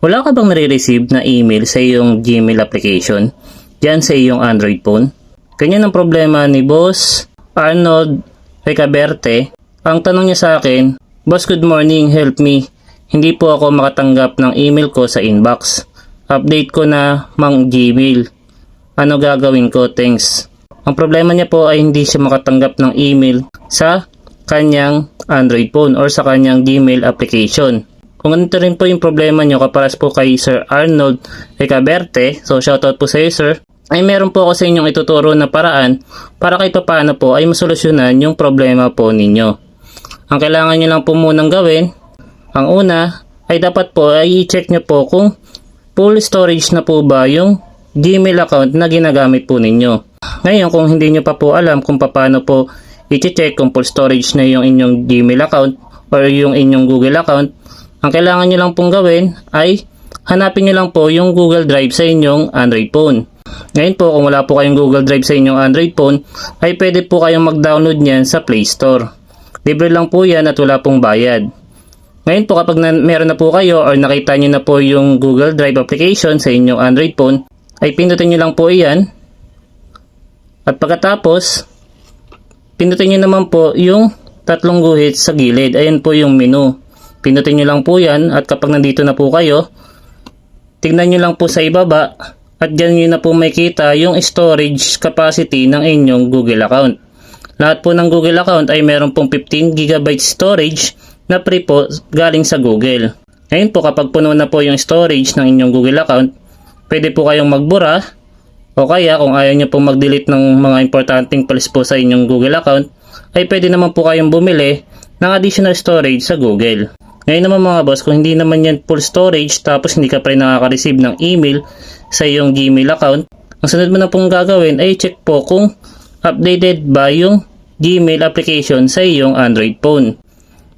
Wala ka bang nare-receive na email sa iyong Gmail application dyan sa iyong Android phone? Ganyan ang problema ni Boss Arnold Recaberte. Ang tanong niya sa akin, "Boss, good morning, help me. Hindi po ako makatanggap ng email ko sa inbox. Update ko na mang Gmail. Ano gagawin ko? Thanks." Ang problema niya po ay hindi siya makatanggap ng email sa kanyang Android phone or sa kanyang Gmail application. Kung ganito rin po yung problema nyo kaparas po kay Sir Arnold Recaberte, so shoutout po sa iyo sir, ay meron po ako sa inyong ituturo na paraan para kahit paano po ay masolusyonan yung problema po ninyo. Ang kailangan nyo lang po munang gawin, ang una ay dapat po ay i-check nyo po kung full storage na po ba yung Gmail account na ginagamit po ninyo. Ngayon kung hindi nyo pa po alam kung paano po i-check kung full storage na yung inyong Gmail account or yung inyong Google account, ang kailangan nyo lang pong gawin ay hanapin nyo lang po yung Google Drive sa inyong Android phone. Ngayon po kung wala po kayong Google Drive sa inyong Android phone ay pwede po kayong mag-download nyan sa Play Store. Libre lang po yan at wala pong bayad. Ngayon po kapag meron na po kayo or nakita nyo na po yung Google Drive application sa inyong Android phone ay pindutin nyo lang po iyan. At pagkatapos pindutin nyo naman po yung tatlong guhit sa gilid. Ayan po yung menu. Pindutin nyo lang po yan at kapag nandito na po kayo, tignan nyo lang po sa ibaba at dyan nyo na po makita yung storage capacity ng inyong Google account. Lahat po ng Google account ay meron pong 15 GB storage na free po galing sa Google. Ngayon po kapag puno na po yung storage ng inyong Google account, pwede po kayong magbura o kaya kung ayaw nyo po mag-delete ng mga importanteng files po sa inyong Google account, ay pwede naman po kayong bumili ng additional storage sa Google. Ngayon naman mga boss, kung hindi naman yan full storage tapos hindi ka pa rin nakaka-receive ng email sa iyong Gmail account, ang sunod mo na pong gagawin ay check po kung updated ba yung Gmail application sa iyong Android phone.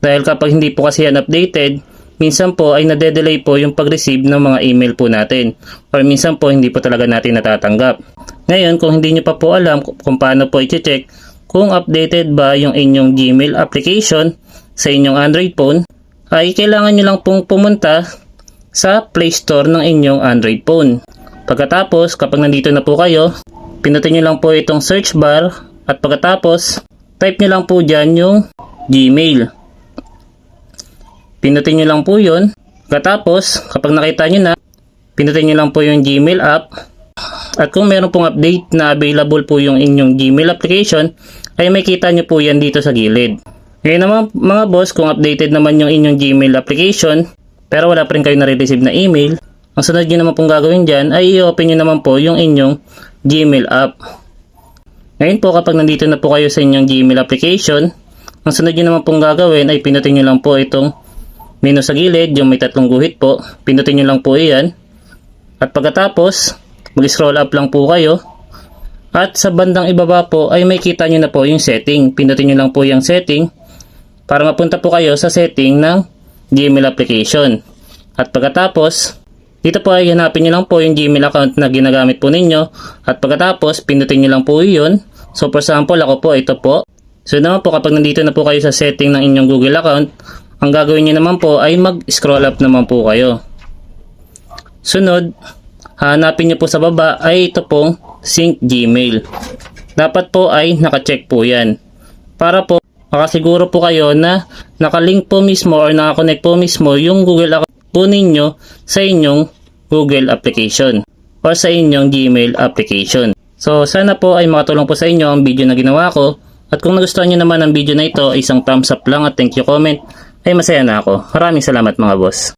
Dahil kapag hindi po kasi yan updated, minsan po ay nade-delay po yung pag-receive ng mga email po natin or minsan po hindi po talaga natin natatanggap. Ngayon kung hindi nyo pa po alam kung paano po i-check kung updated ba yung inyong Gmail application sa inyong Android phone, ay kailangan nyo lang pong pumunta sa Play Store ng inyong Android phone. Pagkatapos, kapag nandito na po kayo, pinutin nyo lang po itong search bar at pagkatapos, type nyo lang po dyan yung Gmail. Pinutin nyo lang po yun. Pagkatapos, kapag nakita nyo na, pinutin nyo lang po yung Gmail app. At kung meron pong update na available po yung inyong Gmail application, ay makita nyo po yan dito sa gilid. Ngayon naman mga boss, kung updated naman yung inyong Gmail application pero wala pa rin kayo nare-receive na email, ang sunod nyo naman pong gagawin dyan ay i-open nyo naman po yung inyong Gmail app. Ngayon po kapag nandito na po kayo sa inyong Gmail application, ang sunod nyo naman pong gagawin ay pinutin nyo lang po itong menu sa gilid, yung may tatlong guhit po, pinutin nyo lang po iyan. At pagkatapos, mag-scroll up lang po kayo. At sa bandang ibaba po ay makita nyo na po yung setting. Pinutin nyo lang po yung setting para mapunta po kayo sa setting ng Gmail application. At pagkatapos, dito po ay hanapin nyo lang po yung Gmail account na ginagamit po ninyo. At pagkatapos, pinutin nyo lang po yun. So for example, ako po, ito po. So naman po kapag nandito na po kayo sa setting ng inyong Google account, ang gagawin nyo naman po ay mag-scroll up naman po kayo. Sunod, hanapin nyo po sa baba ay ito pong Sync Gmail. Dapat po ay naka-check po yan. Para po makasiguro po kayo na nakalink po mismo or nakakonect po mismo yung Google account po ninyo sa inyong Google application or sa inyong Gmail application. So sana po ay makatulong po sa inyo ang video na ginawa ko. At kung nagustuhan nyo naman ang video na ito, isang thumbs up lang at thank you comment, ay masaya na ako. Maraming salamat mga boss.